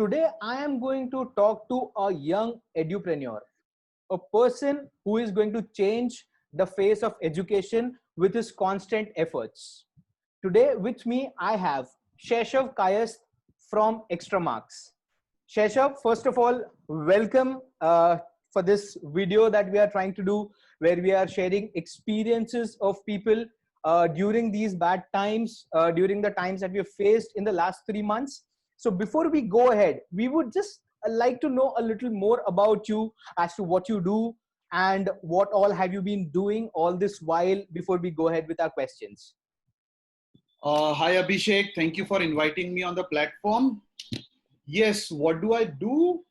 today I am going to talk to a young edupreneur, a person who is going to change the face of education with his constant efforts. Today with me, I have Sheshav Kayas from Extra Marks. Sheshav, first of all, welcome for this video that we are trying to do, where we are sharing experiences of people during these bad times, during the times that we have faced in the last 3 months. So before we go ahead, we would just like to know a little more about you, as to what you do and what all have you been doing all this while, before we go ahead with our questions. Hi Abhishek, thank you for inviting me on the platform. Yes, what do I do?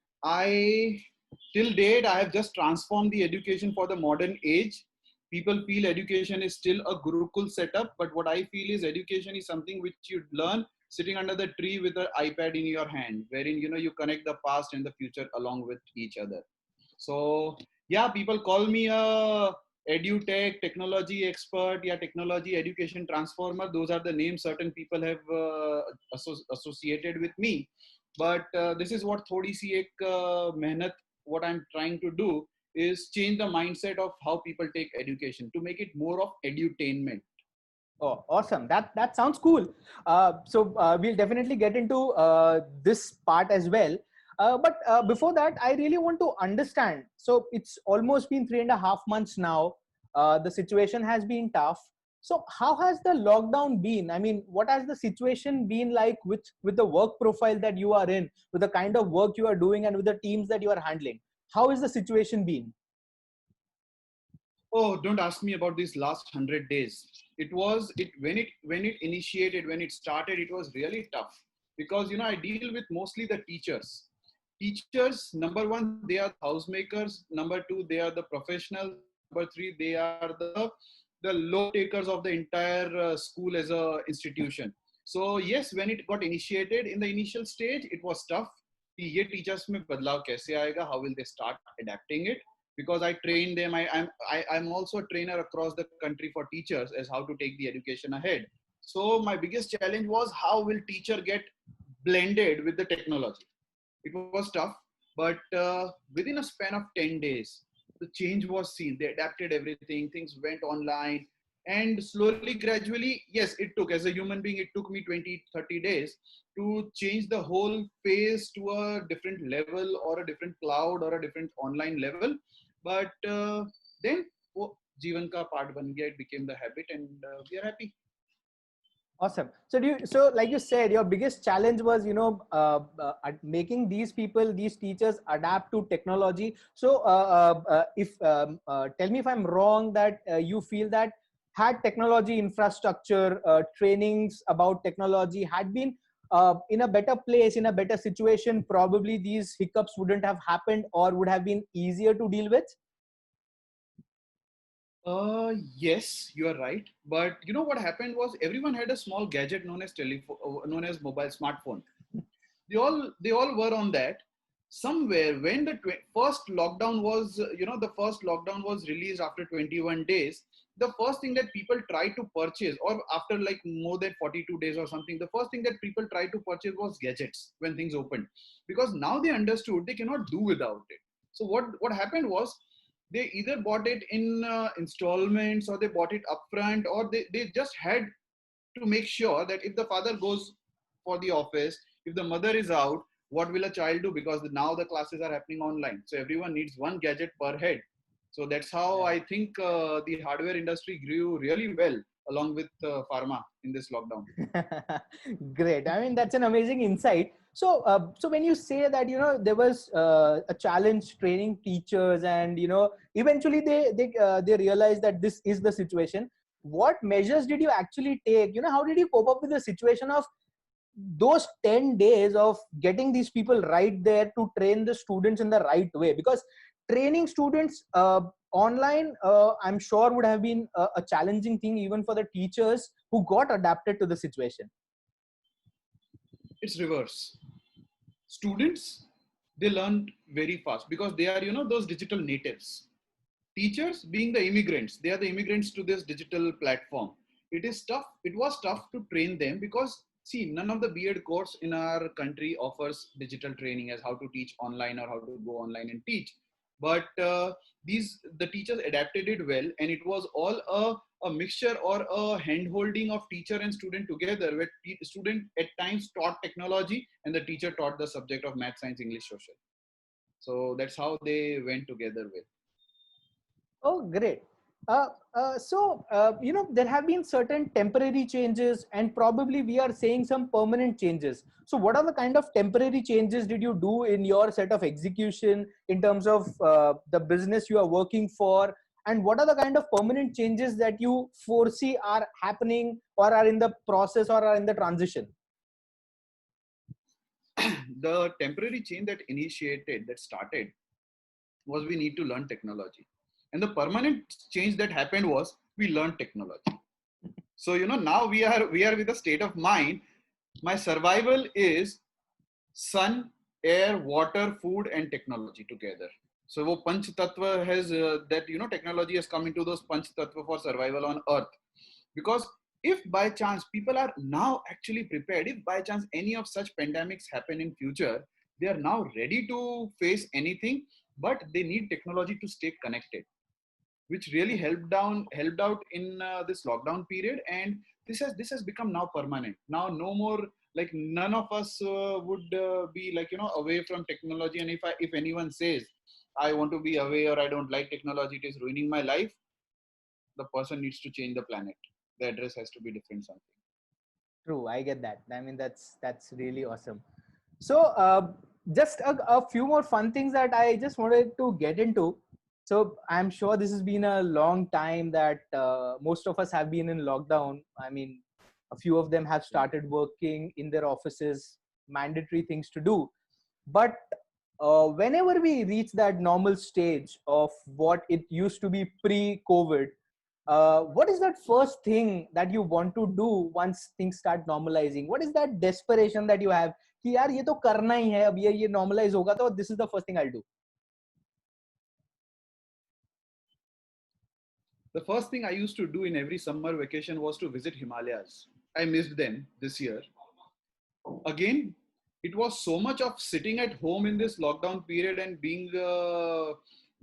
Till date, I have just transformed the education for the modern age. People feel education is still a Gurukul setup, but what I feel is education is something which you learn sitting under the tree with an iPad in your hand, wherein you connect the past and the future along with each other. So yeah, people call me a edutech, technology expert, yeah, technology education transformer. Those are the names certain people have associated with me. But this is what thodi si ek mehnat, what I'm trying to do is change the mindset of how people take education to make it more of edutainment. Oh, awesome. That sounds cool. So we'll definitely get into this part as well. But before that, I really want to understand. So it's almost been 3.5 months now. The situation has been tough. So how has the lockdown been? I mean, what has the situation been like with the work profile that you are in, with the kind of work you are doing, and with the teams that you are handling? How is the situation been? Oh, don't ask me about these last 100 days. When it started, it was really tough because I deal with mostly the teachers. Teachers, number one, they are housemakers. Number two, they are the professionals. Number three, they are the load takers of the entire school as a institution. So yes, when it got initiated in the initial stage, it was tough. कि ये teachers में बदलाव कैसे आएगा? How will they start adapting it? Because I train them. I'm also a trainer across the country for teachers as how to take the education ahead. So my biggest challenge was how will teacher get blended with the technology. It was tough, but within a span of 10 days, the change was seen. They adapted everything. Things went online. And slowly, gradually, yes, it took, as a human being, it took me 20, 30 days to change the whole phase to a different level or a different cloud or a different online level. But then, वो जीवन का part बन गया. It became the habit, and we are happy. Awesome. So like you said, your biggest challenge was, making these people, these teachers adapt to technology. So if tell me if I'm wrong, that you feel that had technology infrastructure, trainings about technology had been in a better place, in a better situation, probably these hiccups wouldn't have happened or would have been easier to deal with. Yes, you are right. But what happened was everyone had a small gadget known as telephone, known as mobile smartphone. They all were on that. Somewhere when the first lockdown was, the first lockdown was released after 21 days. The first thing that people tried to purchase, or after like more than 42 days or something, the first thing that people tried to purchase was gadgets when things opened, because now they understood they cannot do without it. So what happened was they either bought it in installments, or they bought it upfront, or they just had to make sure that if the father goes for the office, if the mother is out, what will a child do? Because now the classes are happening online. So everyone needs one gadget per head. So that's how I think the hardware industry grew really well along with pharma in this lockdown. Great. I mean, that's an amazing insight. So when you say that, there was a challenge training teachers, and eventually they realized that this is the situation. What measures did you actually take? How did you cope up with the situation of those 10 days of getting these people right there to train the students in the right way? Because training students online, I'm sure would have been a challenging thing even for the teachers who got adapted to the situation. It's reverse. Students, they learn very fast because they are, those digital natives. Teachers, being the immigrants, they are the immigrants to this digital platform. It was tough to train them because see, none of the B.Ed course in our country offers digital training as how to teach online or how to go online and teach. But the teachers adapted it well, and it was all a mixture or a hand holding of teacher and student together, where student at times taught technology and the teacher taught the subject of math, science, English, social. So that's how they went together with. Oh, great. There have been certain temporary changes, and probably we are seeing some permanent changes. So, what are the kind of temporary changes did you do in your set of execution in terms of the business you are working for? And what are the kind of permanent changes that you foresee are happening or are in the process or are in the transition? The temporary change that started was we need to learn technology, and the permanent change that happened was we learned technology. So now we are with a state of mind. My survival is sun, air, water, food, and technology together. So wo panch tattva has that technology has come into those panch tattva for survival on earth. Because if by chance people are now actually prepared, if by chance any of such pandemics happen in future, they are now ready to face anything, but they need technology to stay connected, which really helped out in this lockdown period. And this has become now permanent. Now no more, like, none of us would be like away from technology. And if anyone says I want to be away or I don't like technology, it is ruining my life, the person needs to change the planet. The address has to be different something. True, I get that. I mean, that's really awesome. So, just a few more fun things that I just wanted to get into. So, I'm sure this has been a long time that most of us have been in lockdown. I mean, a few of them have started working in their offices, mandatory things to do. But whenever we reach that normal stage of what it used to be pre-COVID, what is that first thing that you want to do once things start normalizing? What is that desperation that you have कि यार ये तो करना ही है, अब ये normalize होगा तो this is the first thing I'll do? The first thing I used to do in every summer vacation was to visit Himalayas. I missed them this year. Again, it was so much of sitting at home in this lockdown period and being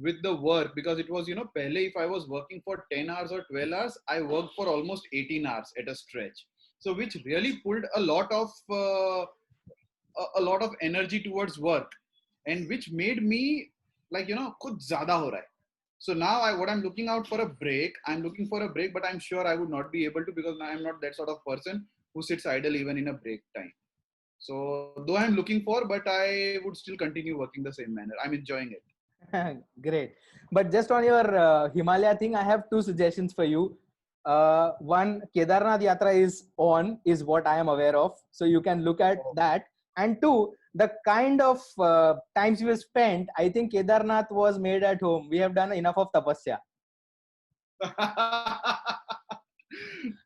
with the work, because it was, pehle if I was working for 10 hours or 12 hours, I worked for almost 18 hours at a stretch. So which really pulled a lot of energy towards work, and which made me like, kuch zyada ho raha hai. So now what I'm looking out for a break. I'm looking for a break, but I'm sure I would not be able to, because I'm not that sort of person who sits idle even in a break time. So though I'm looking for, but I would still continue working the same manner. I'm enjoying it. Great. But just on your Himalaya thing, I have two suggestions for you. One, Kedarnath Yatra is what I am aware of. So you can look at that. And two, the kind of times you have spent, I think Kedarnath was made at home. We have done enough of tapasya.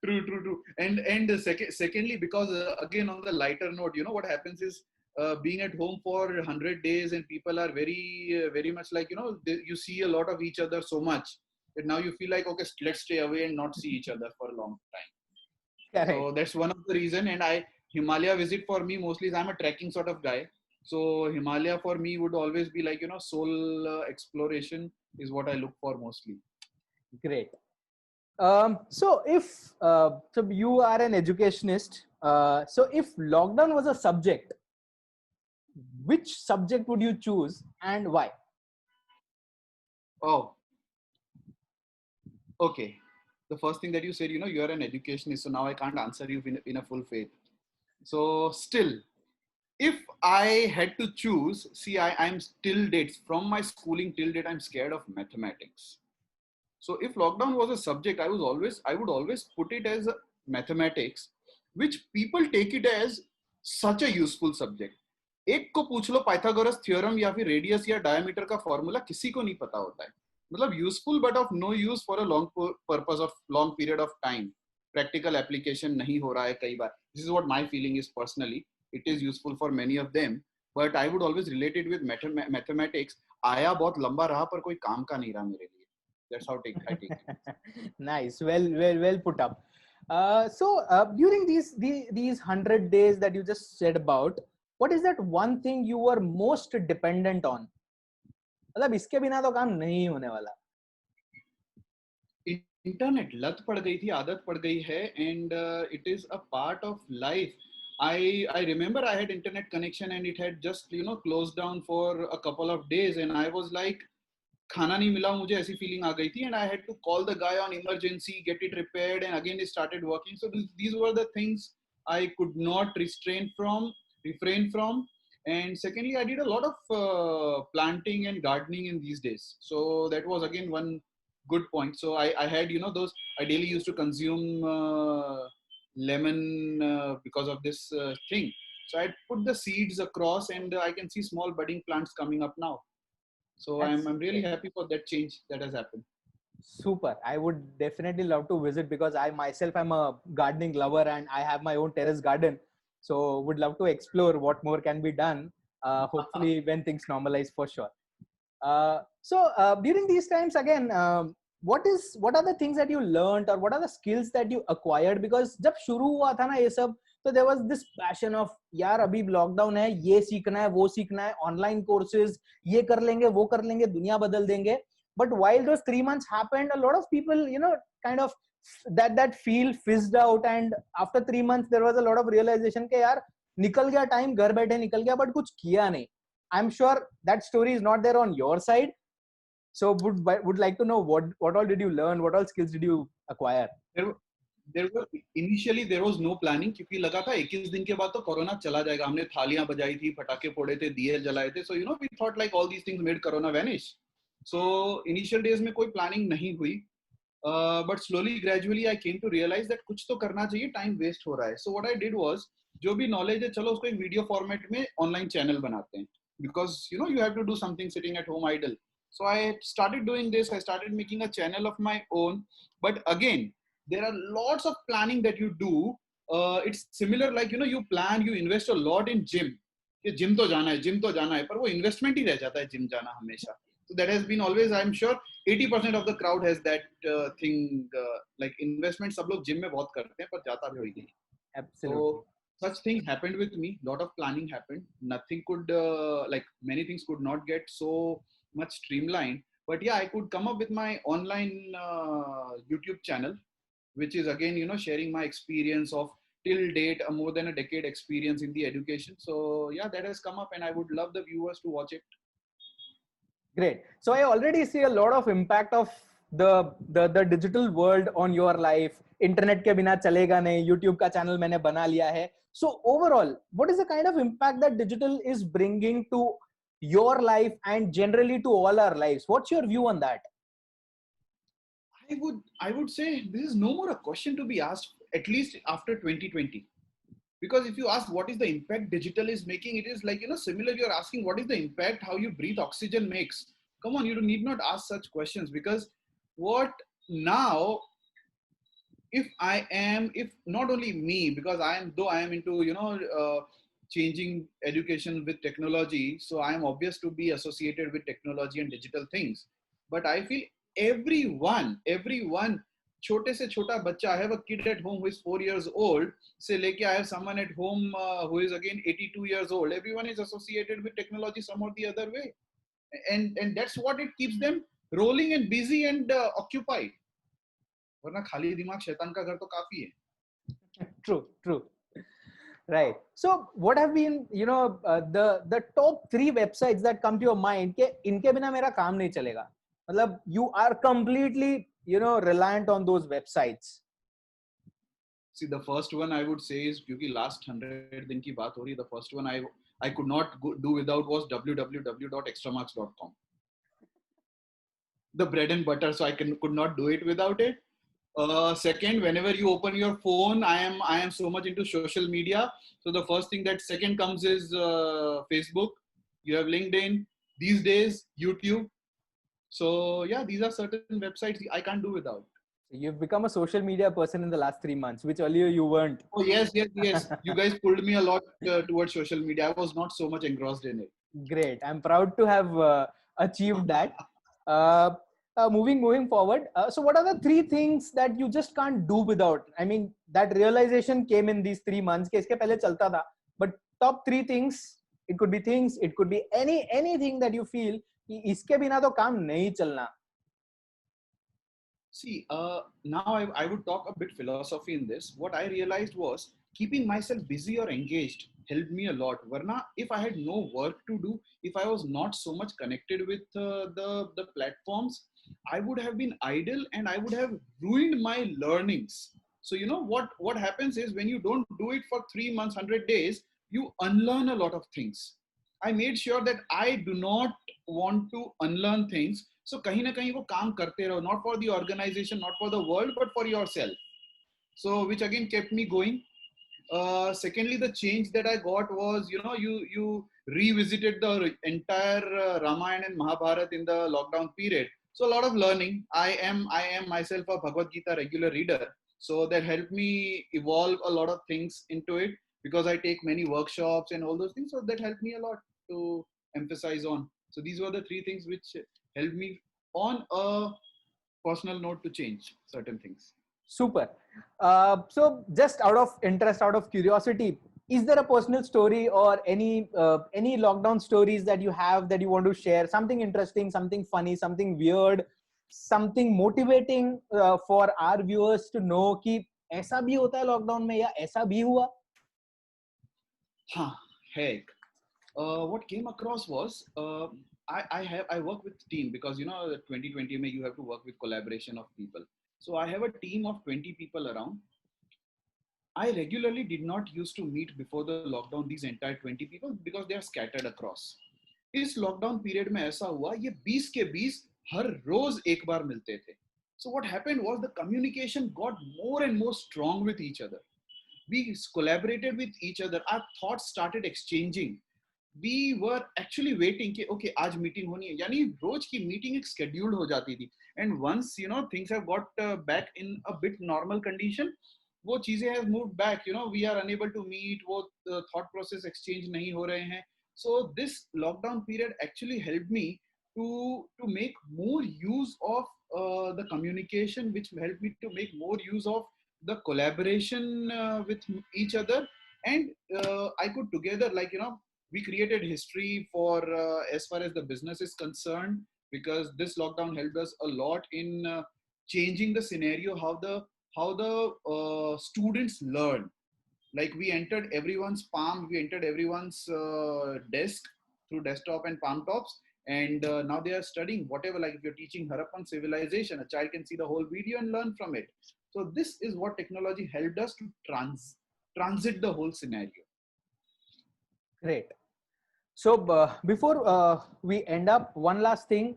True. And secondly, because again, on the lighter note, what happens is, being at home for 100 days, and people are very much like, you see a lot of each other so much that now you feel like, okay, let's stay away and not see each other for a long time. Correct. So that's one of the reason. And Himalaya visit for me mostly is, I'm a trekking sort of guy. So Himalaya for me would always be like, soul exploration is what I look for mostly. Great. So you are an educationist. So if lockdown was a subject, which subject would you choose and why? Oh, okay. The first thing that you said, you are an educationist, so now I can't answer you in a full faith. So still, if I had to choose, see, I'm till dates from my schooling till date, I'm scared of mathematics. So if lockdown was a subject, I would always put it as mathematics, which people take it as such a useful subject. एक को पूछ लो Pythagoras theorem या फिर radius या diameter का formula, किसी को नहीं पता होता है. मतलब useful but of no use for a long purpose of long period of time. Practical application नहीं हो रहा है कई बार. This is what my feeling is personally. It is useful for many of them, but I would always relate it with mathematics. आया बहुत लंबा रहा पर कोई काम का नहीं रहा मेरे लिए. That's how I take it. Nice. Well put up. During these 100 days that you just said about, what is that one thing you were most dependent on? मतलब इसके बिना तो काम नहीं होने वाला. इंटरनेट लत पड़ गई थी, आदत पड़ गई है, and it is a part of life. I remember I had internet connection and it had just closed down for a couple of days and I was like खाना नहीं मिला, मुझे ऐसी फीलिंग आ गई थी and I had to call the guy on emergency, get it repaired and again it started working. So these were the things I could not refrain from. And secondly, I did a lot of planting and gardening in these days, so that was again one good point. So I had those, I daily used to consume lemon because of this thing. So I put the seeds across and I can see small budding plants coming up now. So I'm really happy for that change that has happened. Super. I would definitely love to visit because I myself am a gardening lover and I have my own terrace garden. So would love to explore what more can be done. Hopefully when things normalize for sure. During these times again, what are the things that you learned or what are the skills that you acquired? Because जब शुरू हुआ था ना ये सब, so there was this passion of यार अभी lockdown है, ये सीखना है, वो सीखना है, ऑनलाइन कोर्सेज, ये कर लेंगे, वो कर लेंगे, दुनिया बदल देंगे. But while those 3 months happened, a lot of people, kind of that feel fizzed out. And after 3 months, there was a lot of realization कि यार निकल गया टाइम, घर बैठे निकल गया, but कुछ किया नहीं. I'm sure that story is not there on your side. So would like to know what all did you learn? What all skills did you acquire? Initially there was no planning क्योंकि लगा था 21 दिन के बाद तो corona चला जाएगा. हमने थालियां बजाई थी, पटाखे फोड़े थे, दिए जलाए थे. So we thought like all these things made corona vanish. So initial days में कोई planning नहीं हुई. But slowly gradually I came to realize that कुछ तो करना चाहिए, time waste हो रहा है. So what I did was जो भी knowledge है चलो उसको एक video format में online channel बनाते हैं, because you have to do something sitting at home idle. So I started doing this. I started making a channel of my own. But again, there are lots of planning that you do. It's similar like you plan, you invest a lot in gym. कि gym तो जाना है, पर वो investment ही रह जाता है gym जाना हमेशा. So that has been always, I'm sure 80% of the crowd has that thing, like investment सब लोग gym में बहुत करते हैं पर जाता भी वही नहीं. Absolutely. So such things happened with me. Lot of planning happened. Nothing could like many things could not get so much streamlined. But yeah, I could come up with my online YouTube channel, which is again sharing my experience of till date more than a decade experience in the education. So yeah, that has come up and I would love the viewers to watch it. Great. So I already see a lot of impact of the digital world on your life. Internet के बिना चलेगा नहीं, YouTube का channel मैंने बना लिया है. So overall, what is the kind of impact that digital is bringing to your life and generally to all our lives? What's your view on that? I would say this is no more a question to be asked, at least after 2020. Because if you ask what is the impact digital is making, it is like, similar, you're asking what is the impact how you breathe oxygen makes. Come on, you need not ask such questions, because what now, if not only me, because I am into, changing education with technology. So I am obvious to be associated with technology and digital things. But I feel everyone, छोटे से छोटा बच्चा, I have a kid at home who is 4 years old, से लेके I have someone at home who is again 82 years old. Everyone is associated with technology some or the other way. And that's what it keeps them rolling and busy and occupied. वरना खाली दिमाग शैतान का घर तो काफी है. True. Right. So what have been, the top 3 websites that come to your mind कि इनके बिना मेरा काम नहीं चलेगा? मतलब you are completely, reliant on those websites. See, the first one I would say is, क्योंकि last 100 दिन की बात हो रही है, the first one I could not do without was www.extramarks.com. The bread and butter, so I could not do it without it. Second, whenever you open your phone, I am so much into social media. So the first thing that second comes is Facebook. You have LinkedIn. These days, YouTube. So yeah, these are certain websites I can't do without. You've become a social media person in the last 3 months, which earlier you weren't. Oh yes. You guys pulled me a lot towards social media. I was not so much engrossed in it. Great. I'm proud to have achieved that. moving forward. So what are the three things that you just can't do without? I mean, that realization came in these 3 months. कि इसके पहले चलता था. But top three things. It could be things. It could be anything that you feel कि इसके बिना तो काम नहीं चलना. See, now I would talk a bit philosophy in this. What I realized was keeping myself busy or engaged helped me a lot. Varna, if I had no work to do, if I was not so much connected with the platforms, I would have been idle and I would have ruined my learnings. So you know what happens is when you don't do it for 3 months, 100 days, you unlearn a lot of things. I made sure that I do not want to unlearn things. So कहीं ना कहीं वो काम करते रहो, not for the organization, not for the world, but for yourself. So which again kept me going. Secondly, the change that I got was, you know, you revisited the entire Ramayana and Mahabharata in the lockdown period. So a lot of learning. I am myself a Bhagavad Gita regular reader. So that helped me evolve a lot of things into it because I take many workshops and all those things. So that helped me a lot to emphasize on. So these were the three things which helped me on a personal note to change certain things. Super. So just out of interest, out of curiosity, is there a personal story or any lockdown stories that you have that you want to share? Something interesting, something funny, something weird, something motivating for our viewers to know कि ऐसा भी होता है lockdown में या ऐसा भी हुआ? Heck. What came across was I work with team because you know 2020 mein you have to work with collaboration of people. So I have a team of 20 people around. I regularly did not used to meet before the lockdown these entire 20 people because they are scattered across. इस lockdown period में ऐसा हुआ ये 20 के 20 हर रोज एक बार मिलते थे. So what happened was the communication got more and more strong with each other. We collaborated with each other. Our thoughts started exchanging. We were actually waiting कि okay आज मीटिंग होनी है, यानी रोज की मीटिंग एक scheduled हो जाती थी. And once you know things have got back in a bit normal condition, वो चीजें have moved back. You know we are unable to meet. वो thought process exchange नहीं हो रहे हैं. So this lockdown period actually helped me to make more use of the communication, which helped me to make more use of the collaboration with each other. And I could together, like you know, we created history for as far as the business is concerned, because this lockdown helped us a lot in changing the scenario, how the students learn. Like we entered everyone's palm, we entered everyone's desk through desktop and palm tops, and now they are studying whatever. Like if you're teaching Harappan civilization, a child can see the whole video and learn from it. So this is what technology helped us to transit the whole scenario. Great. So before we end up, one last thing.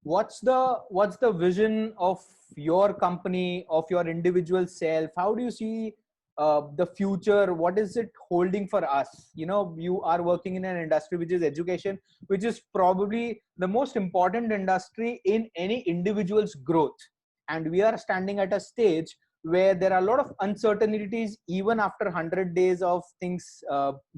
What's the vision of your company, of your individual self? How do you see the future? What is it holding for us? You know, you are working in an industry which is education, which is probably the most important industry in any individual's growth. And we are standing at a stage where there are a lot of uncertainties, even after 100 days of things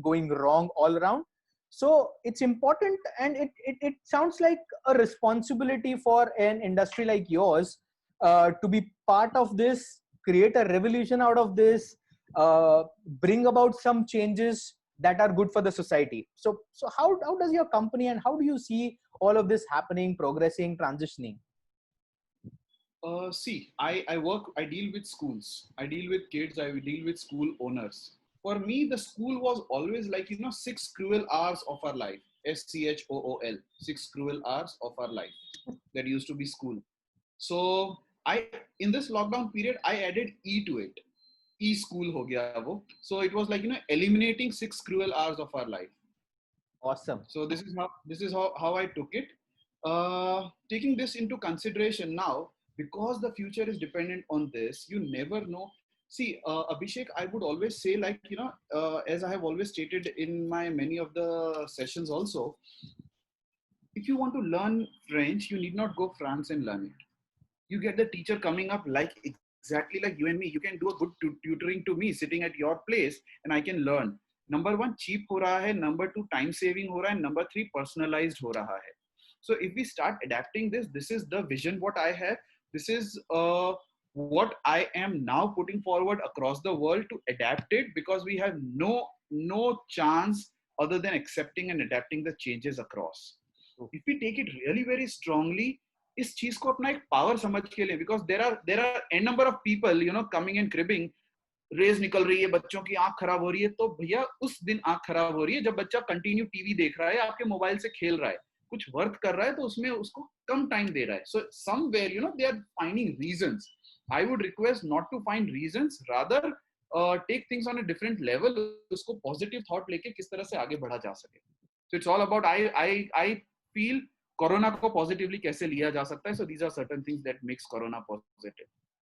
going wrong all around. So it's important, and it sounds like a responsibility for an industry like yours to be part of this, create a revolution out of this, bring about some changes that are good for the society. So how does your company, and how do you see all of this happening, progressing, transitioning? See, I deal with schools, I deal with kids, I deal with school owners. For me, the school was always like, you know, 6 cruel hours of our life. SCHOOL, 6 cruel hours of our life. That used to be school. So in this lockdown period, I added E to it. E-school ho gaya wo. So it was like, you know, eliminating 6 cruel hours of our life. Awesome. So this is how I took it. Taking this into consideration now, because the future is dependent on this, you never know. See, Abhishek, I would always say, like, you know, as I have always stated in my many of the sessions also, if you want to learn French, you need not go France and learn it. You get the teacher coming up like exactly like you and me. You can do a good tutoring to me sitting at your place and I can learn. Number 1, cheap हो रहा है. Number 2, time saving हो रहा है. Number 3, personalized हो रहा है. So if we start adapting this is the vision what I have. This is what I am now putting forward across the world to adapt it, because we have no chance other than accepting and adapting the changes across. If we take it really very strongly, इस चीज को अपना एक power समझ के लिए, because there are n number of people coming and cribbing, रेज निकल रही है, बच्चों की आंख खराब हो रही है, तो भैया उस दिन आंख खराब हो रही है जब बच्चा कंटिन्यू टीवी देख रहा है, आपके मोबाइल से खेल रहा है, कुछ वर्क कर रहा है तो उसमें उसको कम टाइम दे रहा है. So somewhere they are finding reasons. I would request not to find reasons, rather take things on a different level. उसको पॉजिटिव थॉट लेके किस तरह से आगे बढ़ा जा सके. So it's all about I feel corona को पॉजिटिवली कैसे लिया जा सकता है. So these are certain things that makes corona positive.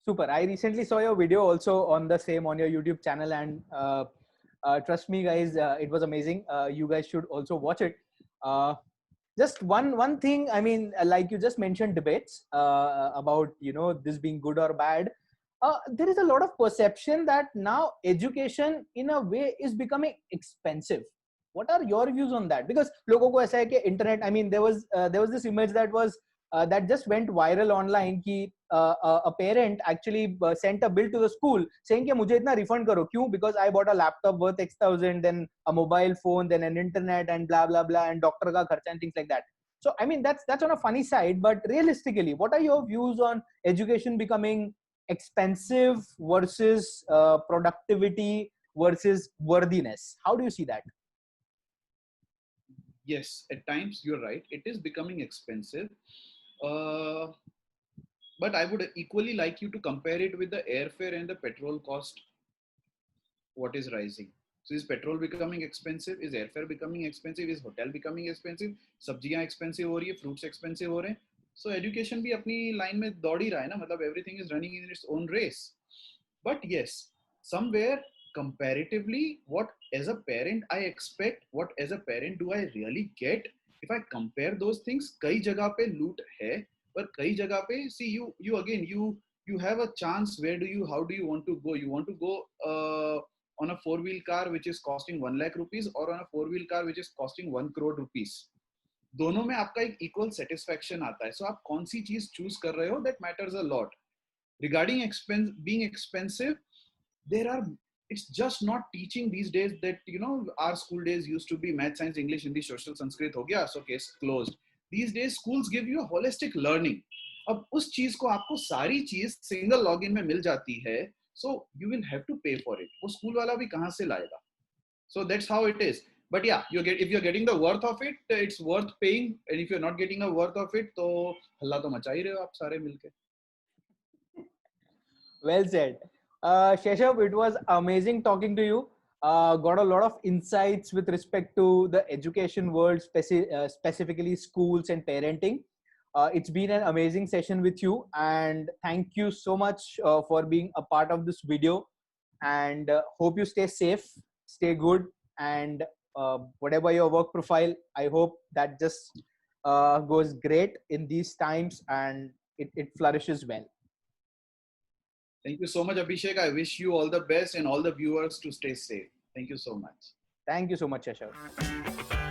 Super. I recently saw your video also on the same on your YouTube channel, and trust me, guys, it was amazing. You guys should also watch it. Just one thing. I mean, like you just mentioned debates about this being good or bad. There is a lot of perception that now education in a way is becoming expensive. What are your views on that? Because लोगों को ऐसा है कि internet. I mean, there was this image that just went viral online कि a parent actually sent a bill to the school saying कि मुझे इतना refund करो. क्यों? Because I bought a laptop worth X thousand, then a mobile phone, then an internet, and blah blah blah, and doctor का खर्चा and things like that. So I mean that's on a funny side, but realistically, what are your views on education becoming expensive versus productivity versus worthiness? How do you see that? Yes, at times you're right. It is becoming expensive. But I would equally like you to compare it with the airfare and the petrol cost. What is rising? So is petrol becoming expensive? Is airfare becoming expensive? Is hotel becoming expensive? सब्जियां expensive हो रही है, fruits expensive हो रहे हैं. So education भी अपनी line में दौड़ ही रहा है ना, मतलब everything is running in its own race. But yes, somewhere comparatively, what as a parent I expect, what as a parent do I really get? If I compare those things, कई जगह पे loot है, पर कई जगह पे see you again you have a chance. How do you want to go? You want to go on a 4-wheel car which is costing 1 lakh rupees, or on a 4-wheel car which is costing 1 crore rupees. दोनों में आपका एक equal satisfaction आता है. So आप कौन सी चीज choose कर रहे हो, that matters a lot. Regarding being expensive, it's just not teaching these days that our school days used to be math, science, English, Hindi, social, Sanskrit हो गया, so case closed. These days schools give you a holistic learning. अब उस चीज को आपको सारी चीज single login में मिल जाती है, so you will have to pay for it. वो स्कूल वाला भी कहाँ से लाएगा? So that's how it is. But yeah, if you're getting the worth of it, it's worth paying. And if you're not getting a worth of it, तो हल्ला तो मचा ही रहे हो आप सारे मिलके. Well said. Sheshav, it was amazing talking to you. Got a lot of insights with respect to the education world, specifically schools and parenting. It's been an amazing session with you, and thank you so much for being a part of this video, and hope you stay safe, stay good, and whatever your work profile, I hope that just goes great in these times and it flourishes well. Thank you so much, Abhishek. I wish you all the best and all the viewers to stay safe. Thank you so much. Thank you so much, Sheshav.